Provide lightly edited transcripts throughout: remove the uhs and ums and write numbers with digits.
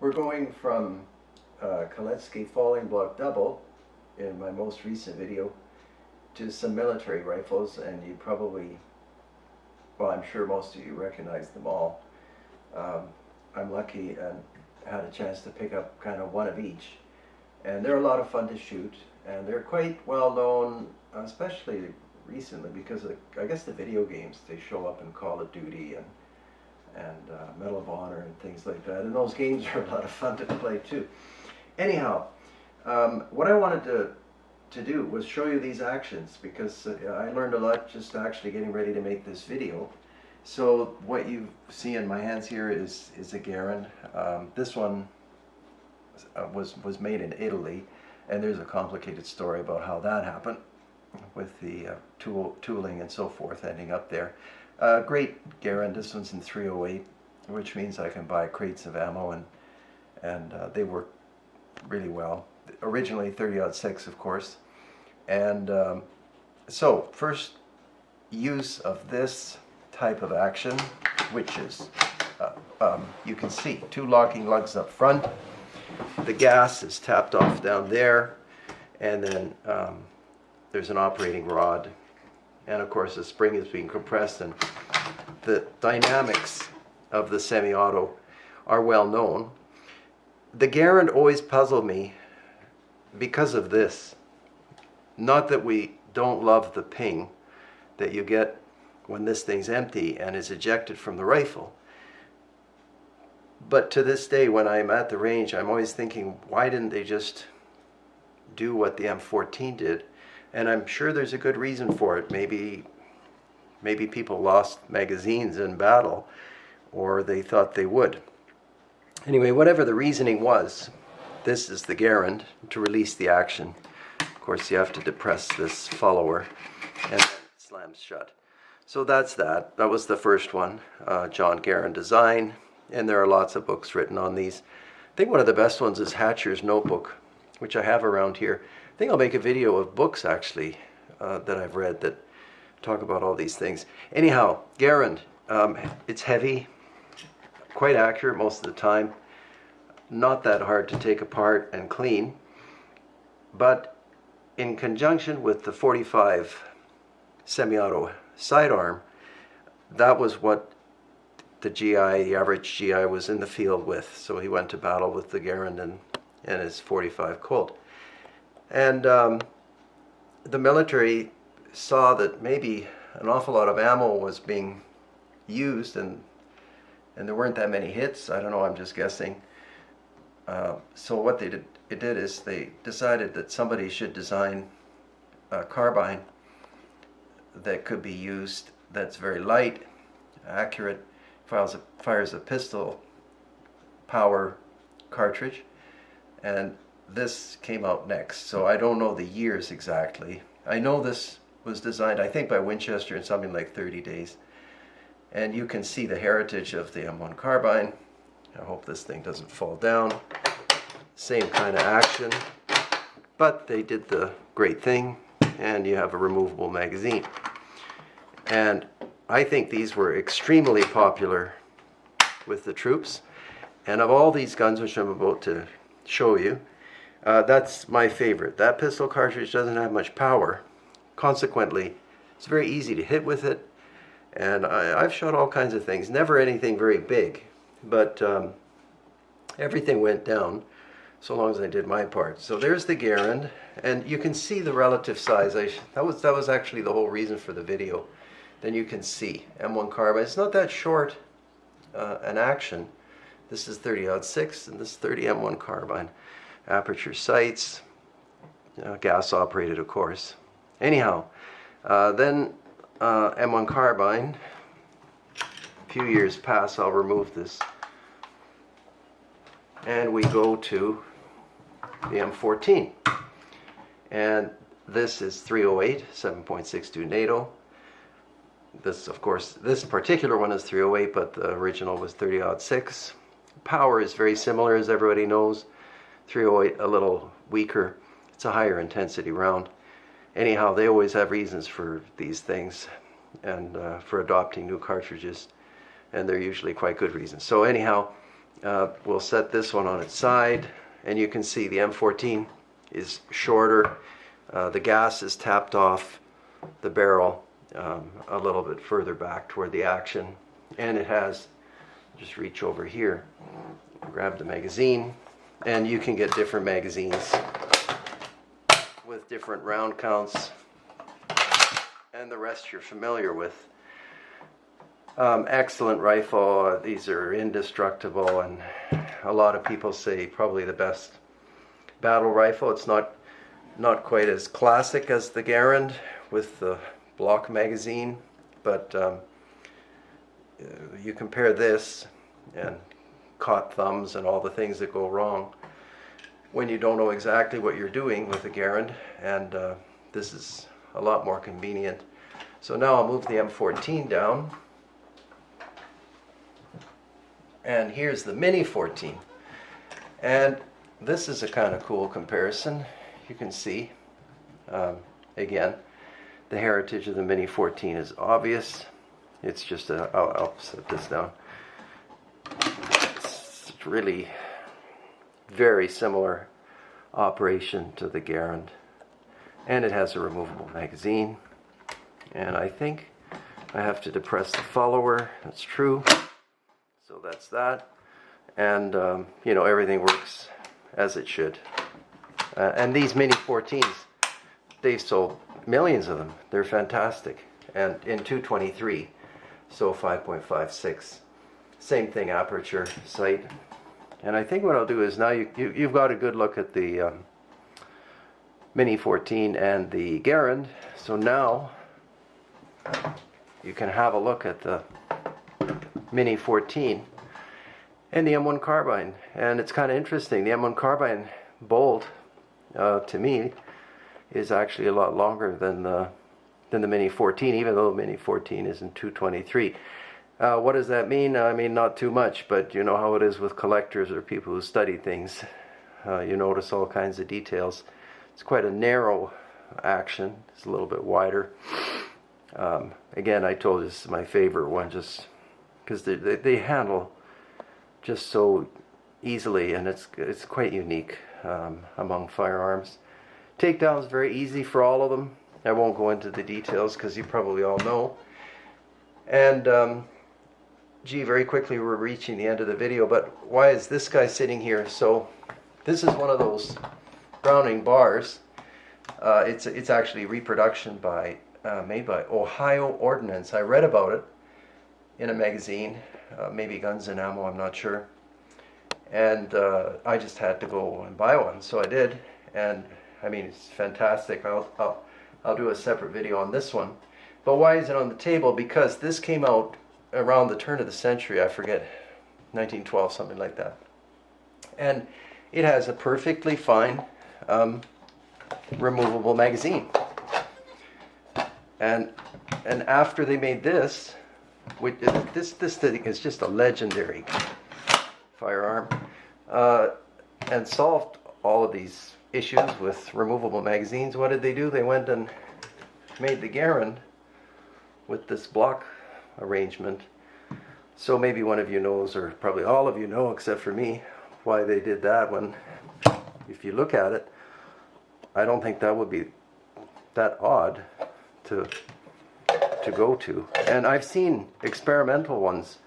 We're going from Kaletsky Falling Block Double in my most recent video to some military rifles, and you probably, well, I'm sure most of you recognize them all. I'm lucky and had a chance to pick up kind of one of each, and they're a lot of fun to shoot, and they're quite well known, especially recently, because I guess the video games, they show up in Call of Duty and Medal of Honor and things like that, and those games are a lot of fun to play too. Anyhow, what I wanted to do was show you these actions, because I learned a lot just actually getting ready to make this video. So what you see in my hands here is a Garand. This one was made in Italy, and there's a complicated story about how that happened with the tooling and so forth ending up there. Great Garand. This one's in 308, which means I can buy crates of ammo, and they work really well. Originally 30-06, of course. And so first use of this type of action, which is you can see two locking lugs up front. The gas is tapped off down there, and then there's an operating rod, and of course the spring is being compressed, and the dynamics of the semi-auto are well known. The Garand always puzzled me because of this. Not that we don't love the ping that you get when this thing's empty and is ejected from the rifle, but to this day when I'm at the range, I'm always thinking, why didn't they just do what the M14 did? And I'm sure there's a good reason for it. Maybe people lost magazines in battle, or they thought they would. Anyway, whatever the reasoning was, this is the Garand to release the action. Of course, you have to depress this follower, and it slams shut. So that's that. That was the first one, John Garand design, and there are lots of books written on these. I think one of the best ones is Hatcher's Notebook, which I have around here. I think I'll make a video of books, actually, that I've read that talk about all these things. Anyhow, Garand, it's heavy, quite accurate most of the time, not that hard to take apart and clean, but in conjunction with the 45 semi-auto sidearm, that was what the GI, the average GI, was in the field with. So he went to battle with the Garand and his 45 Colt. And the military saw that maybe an awful lot of ammo was being used, and there weren't that many hits. I don't know, I'm just guessing. So what they did is they decided that somebody should design a carbine that could be used, that's very light, accurate, fires a pistol power cartridge, and this came out next. So I don't know the years exactly. I know this was designed, I think, by Winchester in something like 30 days. And you can see the heritage of the M1 carbine. I hope this thing doesn't fall down. Same kind of action, but they did the great thing, and you have a removable magazine. And I think these were extremely popular with the troops. And of all these guns, which I'm about to show you, that's my favorite. That pistol cartridge doesn't have much power. Consequently, it's very easy to hit with it. And I've shot all kinds of things. Never anything very big, but everything went down so long as I did my part. So there's the Garand, and you can see the relative size. That was actually the whole reason for the video. Then you can see M1 carbine. It's not that short an action. This is 30-06, and this is 30 M1 carbine. Aperture sights, gas operated, of course. Anyhow, then M1 carbine. A few years pass. I'll remove this, and we go to the M14. And this is 308, 7.62 NATO. This, of course, this particular one is 308, but the original was 30-06. Power is very similar, as everybody knows. 308 a little weaker. It's a higher intensity round. Anyhow, they always have reasons for these things, and for adopting new cartridges, and they're usually quite good reasons. So anyhow, We'll set this one on its side, and you can see the M14 is shorter. The gas is tapped off the barrel a little bit further back toward the action, and it has, just reach over here, grab the magazine, and you can get different magazines with different round counts and the rest you're familiar with. Excellent rifle. These are indestructible, and a lot of people say probably the best battle rifle. It's not quite as classic as the Garand with the block magazine, but you compare this and caught thumbs and all the things that go wrong when you don't know exactly what you're doing with the Garand, and this is a lot more convenient. So now I'll move the M14 down, and here's the Mini 14, and this is a kind of cool comparison. You can see again, the heritage of the Mini 14 is obvious. It's just I'll set this down. It's really very similar operation to the Garand, and it has a removable magazine, and I think I have to depress the follower. That's true. So that's that, and you know, everything works as it should. And these Mini 14s, they've sold millions of them. They're fantastic, and in 223, so 5.56. Same thing, aperture, sight. And I think what I'll do is, now you've got a good look at the Mini 14 and the Garand, so now you can have a look at the Mini 14 and the M1 Carbine. And it's kind of interesting, the M1 Carbine bolt, to me, is actually a lot longer than the Mini 14, even though the Mini 14 is in 223. What does that mean? I mean, not too much, but you know how it is with collectors or people who study things. You notice all kinds of details. It's quite a narrow action. It's a little bit wider. Again, I told you this is my favorite one, just because they handle just so easily, and it's quite unique among firearms. Takedown is very easy for all of them. I won't go into the details because you probably all know. And gee, very quickly we're reaching the end of the video, but why is this guy sitting here? So this is one of those Browning bars. It's actually reproduction made by Ohio Ordnance. I read about it in a magazine, maybe Guns and Ammo, I'm not sure. And I just had to go and buy one, so I did. And I mean, it's fantastic. I'll do a separate video on this one. But why is it on the table? Because this came out around the turn of the century, I forget, 1912, something like that. And it has a perfectly fine removable magazine. And after they made this, this thing is just a legendary firearm, and solved all of these issues with removable magazines. What did they do? They went and made the Garand with this block arrangement. So maybe one of you knows, or probably all of you know except for me, why they did that, when if you look at it, I don't think that would be that odd to go to. And I've seen experimental ones.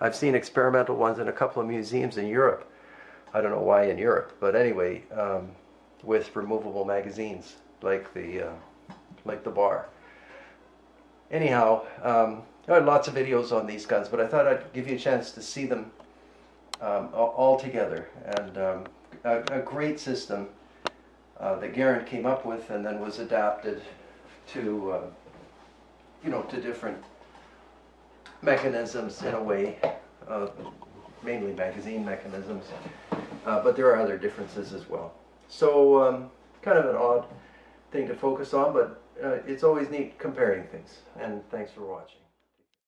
I've seen experimental ones in a couple of museums in Europe. I don't know why in Europe, but anyway, with removable magazines, like the bar. Anyhow, I had lots of videos on these guns, but I thought I'd give you a chance to see them all together. And a great system that Garand came up with, and then was adapted to, to different mechanisms in a way, mainly magazine mechanisms, but there are other differences as well. So kind of an odd thing to focus on, but it's always neat comparing things. And thanks for watching.